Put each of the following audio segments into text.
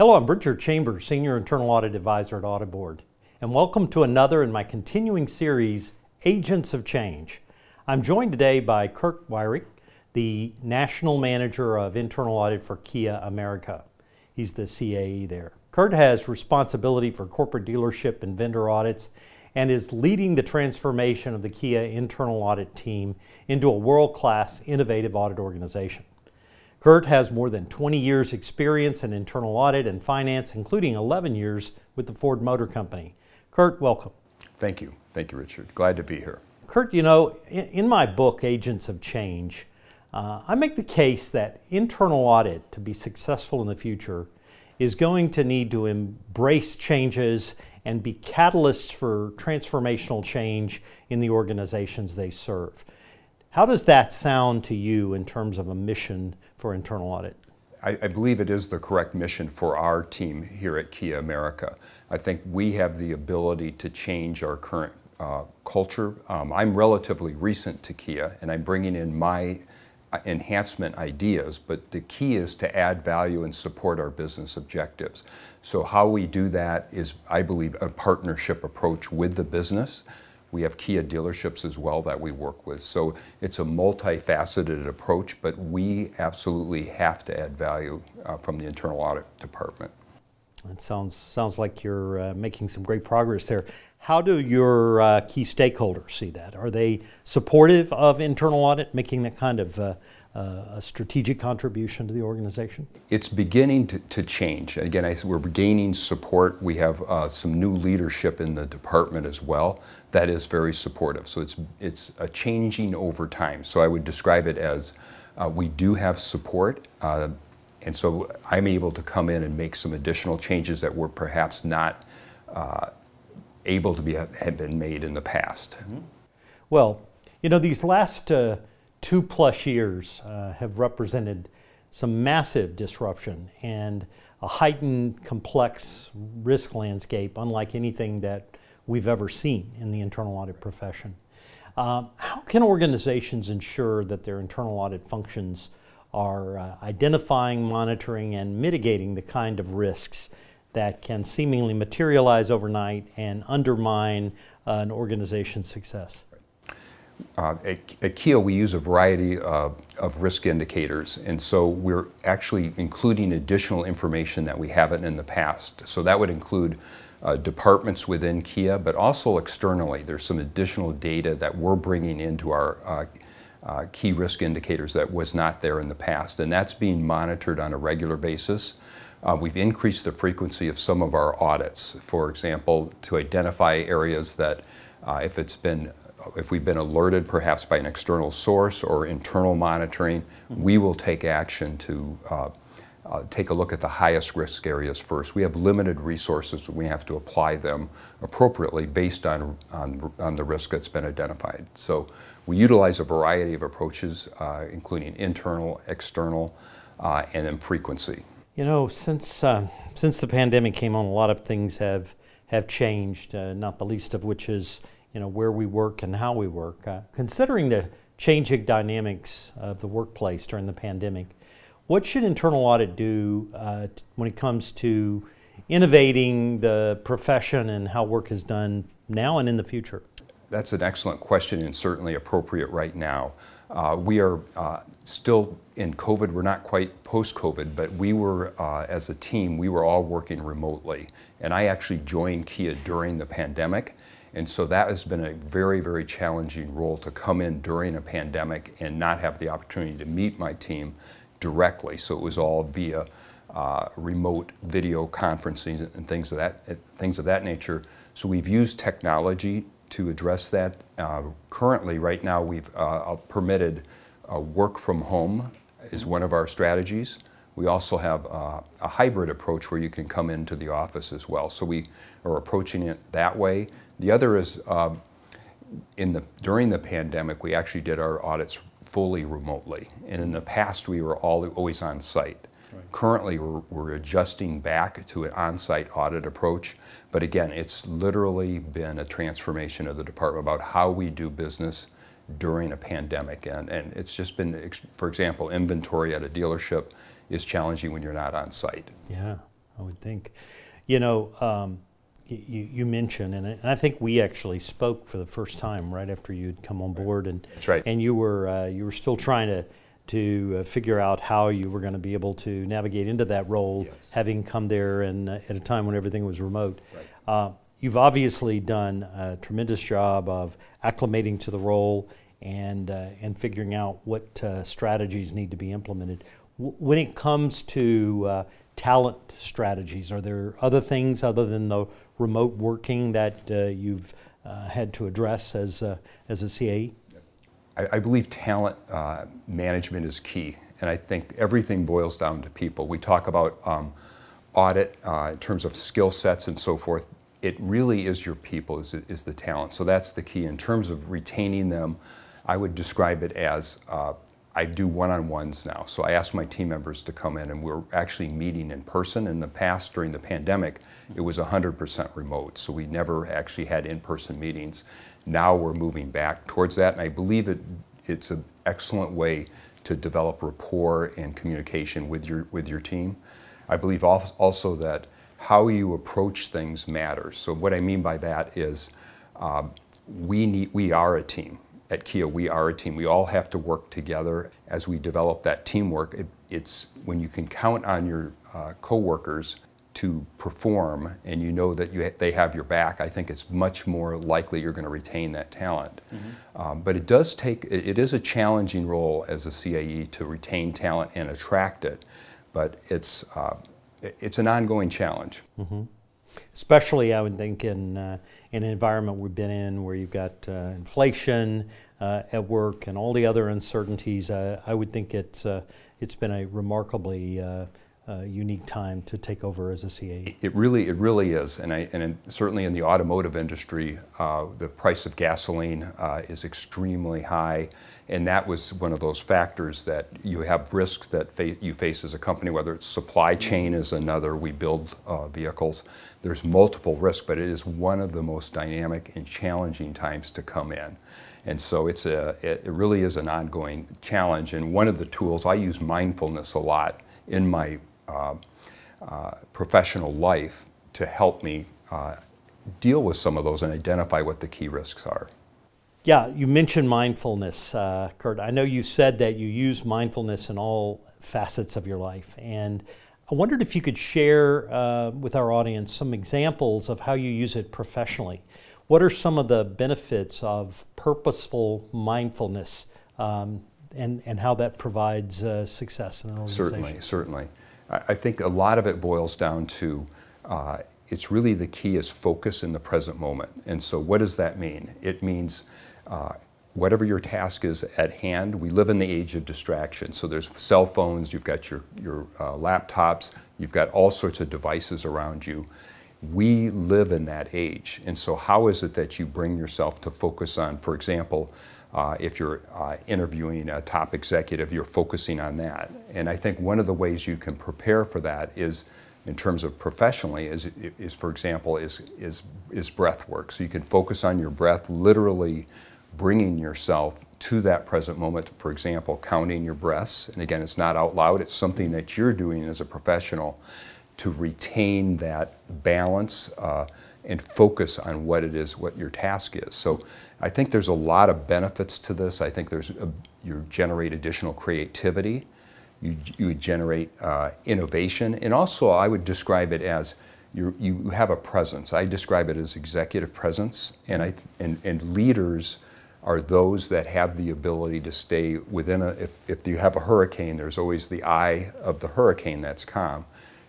Hello, I'm Richard Chambers, Senior Internal Audit Advisor at AuditBoard, and welcome to another in my continuing series, Agents of Change. I'm joined today by Kurt Weirich, the National Manager of Internal Audit for Kia America. He's the CAE there. Kurt has responsibility for corporate dealership and vendor audits and is leading the transformation of the Kia internal audit team into a world-class innovative audit organization. Kurt has more than 20 years experience in internal audit and finance, including 11 years with the Ford Motor Company. Kurt, welcome. Thank you. Thank you, Richard. Glad to be here. Kurt, you know, in my book, Agents of Change, I make the case that internal audit, to be successful in the future, is going to need to embrace changes and be catalysts for transformational change in the organizations they serve. How does that sound to you in terms of a mission for internal audit? I believe it is the correct mission for our team here at Kia America. I think we have the ability to change our current culture. I'm relatively recent to Kia, and I'm bringing in my enhancement ideas, but the key is to add value and support our business objectives. So how we do that is, I believe, a partnership approach with the business. We have Kia dealerships as well that we work with. So it's a multifaceted approach, but we absolutely have to add value from the internal audit department. It sounds like you're making some great progress there. How do your key stakeholders see that? Are they supportive of internal audit, making that kind of a strategic contribution to the organization? It's beginning to change. Again, we're gaining support. We have some new leadership in the department as well that is very supportive. So it's changing over time. So I would describe it as we do have support. And so I'm able to come in and make some additional changes that were perhaps not able to have been made in the past. Mm-hmm. Well, you know, these last 2+ years have represented some massive disruption and a heightened, complex risk landscape unlike anything that we've ever seen in the internal audit profession. How can organizations ensure that their internal audit functions are identifying, monitoring, and mitigating the kind of risks that can seemingly materialize overnight and undermine an organization's success? At Kia, we use a variety of risk indicators, and so we're actually including additional information that we haven't in the past. So that would include departments within Kia, but also externally. There's some additional data that we're bringing into our key risk indicators that was not there in the past, and that's being monitored on a regular basis. We've increased the frequency of some of our audits, for example, to identify areas that if we've been alerted perhaps by an external source or internal monitoring, we will take action to take a look at the highest risk areas first. We have limited resources, and we have to apply them appropriately based on the risk that's been identified. So we utilize a variety of approaches, including internal, external, and then frequency. You know, since the pandemic came on, a lot of things have changed, not the least of which is, you know, where we work and how we work. Considering the changing dynamics of the workplace during the pandemic, what should internal audit do when it comes to innovating the profession and how work is done now and in the future? That's an excellent question and certainly appropriate right now. We are still in COVID. We're not quite post-COVID, but we were, as a team, we were all working remotely. And I actually joined Kia during the pandemic. And so that has been a very, very challenging role to come in during a pandemic and not have the opportunity to meet my team directly. So it was all via remote video conferencing and things of that nature. So we've used technology to address that. Currently, right now, we've permitted work from home is one of our strategies. We also have a hybrid approach where you can come into the office as well. So we are approaching it that way. The other is during the pandemic, we actually did our audits fully remotely. And in the past, we were always on site. Right. Currently, we're adjusting back to an on-site audit approach. But again, it's literally been a transformation of the department about how we do business during a pandemic. And it's just been, for example, inventory at a dealership is challenging when you're not on site. Yeah. I would think. You know, you mentioned, and I think we actually spoke for the first time right after you'd come on board, and that's right. And you were still trying to figure out how you were going to be able to navigate into that role, Yes. having come there and at a time when everything was remote. Right. You've obviously done a tremendous job of acclimating to the role and figuring out what strategies need to be implemented. When it comes to talent strategies, are there other things other than the remote working that you've had to address as a CAE? I believe talent management is key, and I think everything boils down to people. We talk about audit in terms of skill sets and so forth. It really is your people, is the talent. So that's the key. In terms of retaining them, I would describe it as I do one-on-ones now. So I ask my team members to come in, and we're actually meeting in person. In the past, during the pandemic, it was 100% remote, so we never actually had in-person meetings. Now we're moving back towards that, and I believe it's an excellent way to develop rapport and communication with your team. I believe also that how you approach things matters. So what I mean by that is we are a team. At Kia, we are a team. We all have to work together as we develop that teamwork. It's when you can count on your coworkers to perform and you know that they have your back, I think it's much more likely you're going to retain that talent. Mm-hmm. But it is a challenging role as a CAE to retain talent and attract it, but it's an ongoing challenge. Mm-hmm. Especially, I would think, in an environment we've been in where you've got inflation at work and all the other uncertainties. I would think it's been a remarkably unique time to take over as a CAE. It really is, and certainly in the automotive industry, the price of gasoline is extremely high, and that was one of those factors that you have risks that you face as a company, whether it's supply chain is another. We build vehicles. There's multiple risks, but it is one of the most dynamic and challenging times to come in. And so it really is an ongoing challenge. And one of the tools, I use mindfulness a lot in my professional life to help me deal with some of those and identify what the key risks are. Yeah, you mentioned mindfulness, Kurt. I know you said that you use mindfulness in all facets of your life, and I wondered if you could share with our audience some examples of how you use it professionally. What are some of the benefits of purposeful mindfulness and how that provides success in an organization? Certainly. I think a lot of it boils down to it's really the key is focus in the present moment. And so what does that mean? It means whatever your task is at hand. We live in the age of distraction. So there's cell phones, you've got your laptops, you've got all sorts of devices around you. We live in that age. And so how is it that you bring yourself to focus on, for example, if you're interviewing a top executive, you're focusing on that. And I think one of the ways you can prepare for that is, in terms of professionally, is for example, is breath work. So you can focus on your breath, literally bringing yourself to that present moment. For example, counting your breaths. And again, it's not out loud. It's something that you're doing as a professional to retain that balance and focus on what it is, what your task is. So I think there's a lot of benefits to this. I think you generate additional creativity, you generate innovation, and also I would describe it as you have a presence. I describe it as executive presence, and leaders are those that have the ability to stay within if you have a hurricane, there's always the eye of the hurricane that's calm.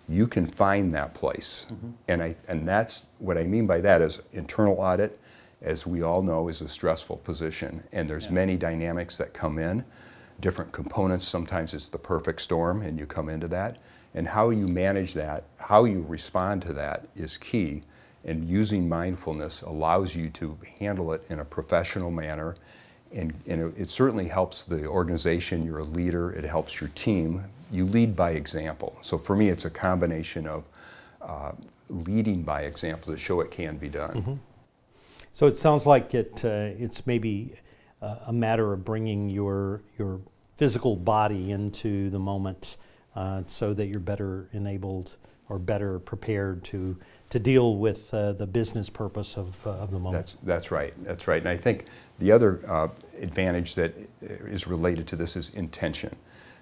You can find that place. Mm-hmm. And that's what I mean by that is internal audit, as we all know, is a stressful position, and there's many dynamics that come in, different components. Sometimes it's the perfect storm and you come into that, and how you manage that, how you respond to that is key, and using mindfulness allows you to handle it in a professional manner, and it certainly helps the organization. You're a leader, it helps your team. You lead by example. So for me, it's a combination of leading by example to show it can be done. Mm-hmm. So it sounds like it's maybe a matter of bringing your physical body into the moment so that you're better enabled or better prepared to deal with the business purpose of the moment. That's right. That's right. And I think the other advantage that is related to this is intention.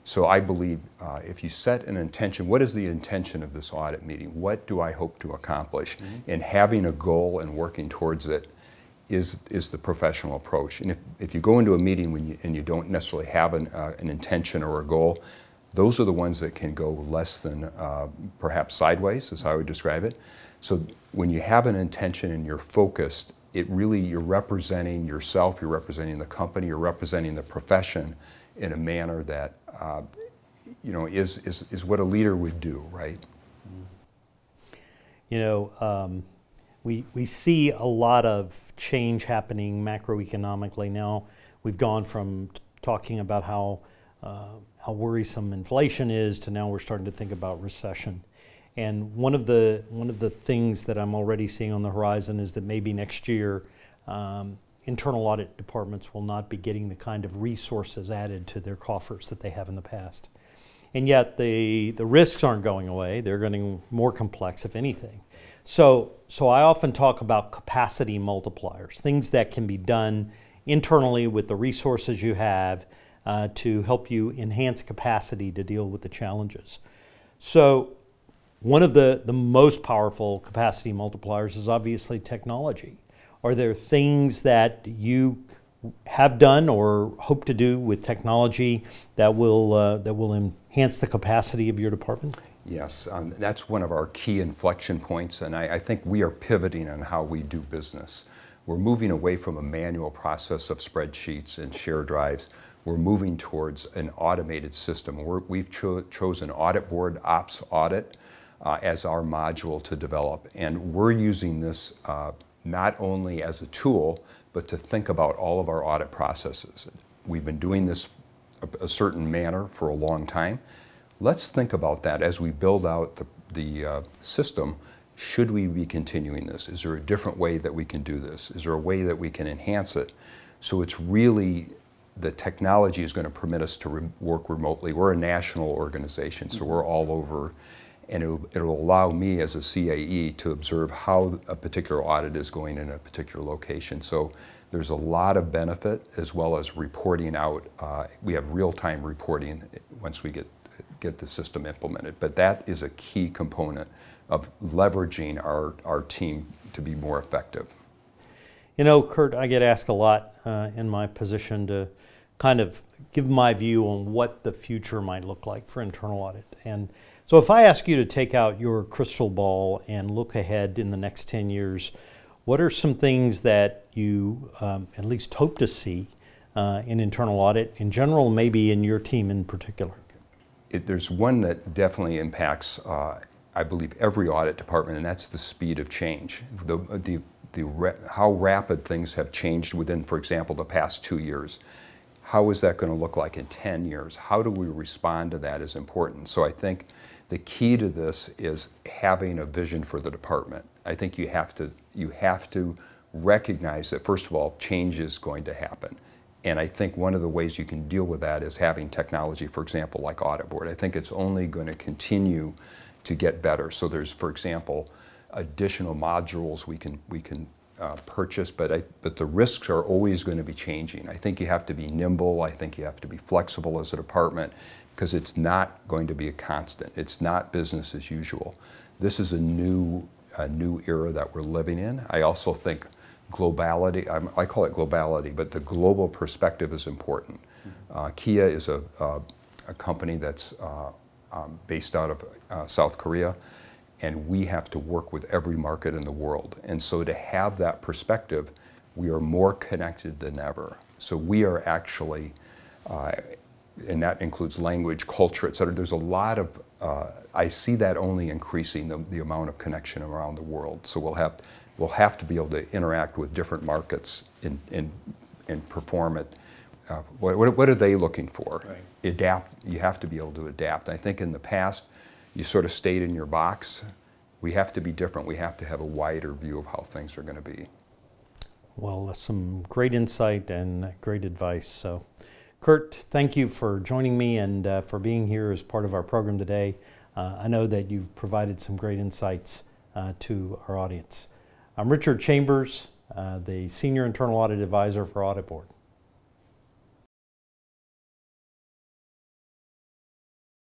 So I believe if you set an intention, what is the intention of this audit meeting? What do I hope to accomplish? Mm-hmm. And having a goal and working towards it is the professional approach. And if you go into a meeting and you don't necessarily have an intention or a goal, those are the ones that can go less than perhaps sideways, is how I would describe it. So when you have an intention and you're focused, you're representing yourself, you're representing the company, you're representing the profession in a manner that is what a leader would do, right? You know, we see a lot of change happening macroeconomically now. We've gone from talking about how worrisome inflation is to now we're starting to think about recession. And one of the things that I'm already seeing on the horizon is that maybe next year internal audit departments will not be getting the kind of resources added to their coffers that they have in the past. And yet the risks aren't going away. They're getting more complex, if anything. So I often talk about capacity multipliers, things that can be done internally with the resources you have to help you enhance capacity to deal with the challenges. So one of the most powerful capacity multipliers is obviously technology. Are there things that you have done or hope to do with technology that will enhance the capacity of your department? Yes, that's one of our key inflection points, and I think we are pivoting on how we do business. We're moving away from a manual process of spreadsheets and share drives. We're moving towards an automated system. We've chosen AuditBoard Ops Audit as our module to develop, and we're using this not only as a tool, but to think about all of our audit processes. We've been doing this a certain manner for a long time. Let's think about that as we build out the system. Should we be continuing this? Is there a different way that we can do this? Is there a way that we can enhance it? So it's really, the technology is going to permit us to work remotely. We're a national organization, so we're all over. And it'll allow me as a CAE to observe how a particular audit is going in a particular location. So there's a lot of benefit, as well as reporting out. We have real-time reporting once we get the system implemented. But that is a key component of leveraging our team to be more effective. You know, Kurt, I get asked a lot in my position to kind of give my view on what the future might look like for internal audit. And so if I ask you to take out your crystal ball and look ahead in the next 10 years, what are some things that you at least hope to see in internal audit in general, maybe in your team in particular? There's one that definitely impacts, I believe, every audit department, and that's the speed of change. How rapid things have changed within, for example, the past 2 years. How is that going to look like in 10 years? How do we respond to that is important. So I think the key to this is having a vision for the department. I think you have to recognize that, first of all, change is going to happen. And I think one of the ways you can deal with that is having technology, for example, like AuditBoard. I think it's only going to continue to get better. So there's, for example, additional modules we can purchase, but the risks are always going to be changing. I think you have to be nimble. I think you have to be flexible as a department, because it's not going to be a constant. It's not business as usual. This is a new era that we're living in. I also think globality, I call it globality, but the global perspective is important. Kia is a company that's based out of South Korea, and we have to work with every market in the world. And so to have that perspective, we are more connected than ever. So we are actually, and that includes language, culture, et cetera. There's a lot of, I see that only increasing the amount of connection around the world. So we'll have to be able to interact with different markets and perform it. What are they looking for? Right. Adapt. You have to be able to adapt. I think in the past, you sort of stayed in your box. We have to be different. We have to have a wider view of how things are going to be. Well, some great insight and great advice. So, Kurt, thank you for joining me and for being here as part of our program today. I know that you've provided some great insights to our audience. I'm Richard Chambers, the Senior Internal Audit Advisor for AuditBoard.